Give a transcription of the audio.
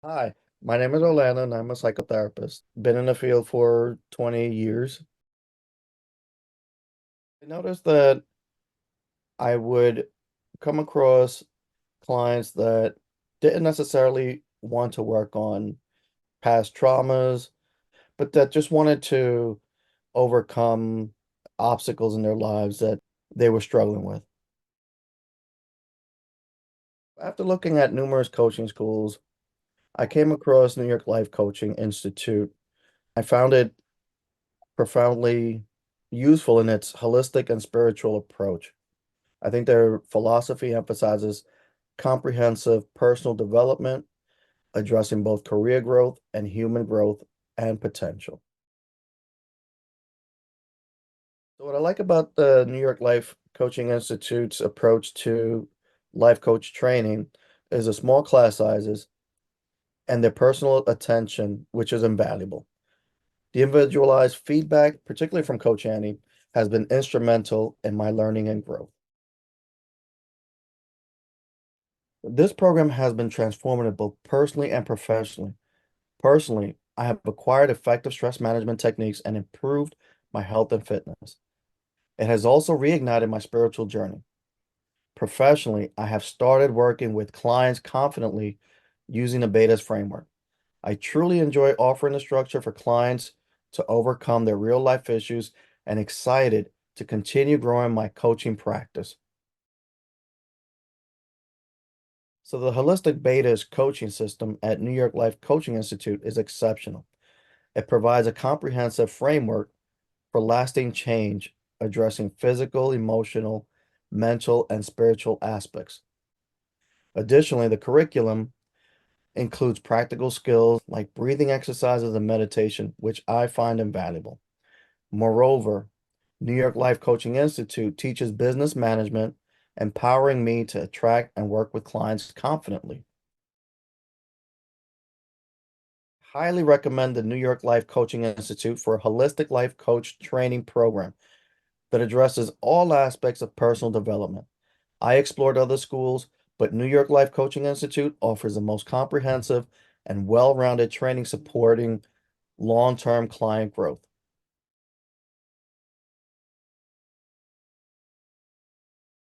Hi, my name is Orlando and I'm a psychotherapist. Been in the field for 20 years. I noticed that I would come across clients that didn't necessarily want to work on past traumas, but that just wanted to overcome obstacles in their lives that they were struggling with. After looking at numerous coaching schools, I came across New York Life Coaching Institute. I found it profoundly useful in its holistic and spiritual approach. I think their philosophy emphasizes comprehensive personal development, addressing both career growth and human growth and potential. So, what I like about the New York Life Coaching Institute's approach to life coach training is the small class sizes and their personal attention, which is invaluable. The individualized feedback, particularly from Coach Annie, has been instrumental in my learning and growth. This program has been transformative both personally and professionally. Personally, I have acquired effective stress management techniques and improved my health and fitness. It has also reignited my spiritual journey. Professionally, I have started working with clients confidently using the Betas framework. I truly enjoy offering the structure for clients to overcome their real life issues and excited to continue growing my coaching practice. So the Holistic Betas coaching system at New York Life Coaching Institute is exceptional. It provides a comprehensive framework for lasting change, addressing physical, emotional, mental, and spiritual aspects. Additionally, the curriculum includes practical skills like breathing exercises and meditation, which I find invaluable. Moreover, New York Life Coaching Institute teaches business management, empowering me to attract and work with clients confidently. Highly recommend the New York Life Coaching Institute for a holistic life coach training program that addresses all aspects of personal development. I explored other schools, but New York Life Coaching Institute offers the most comprehensive and well-rounded training supporting long-term client growth.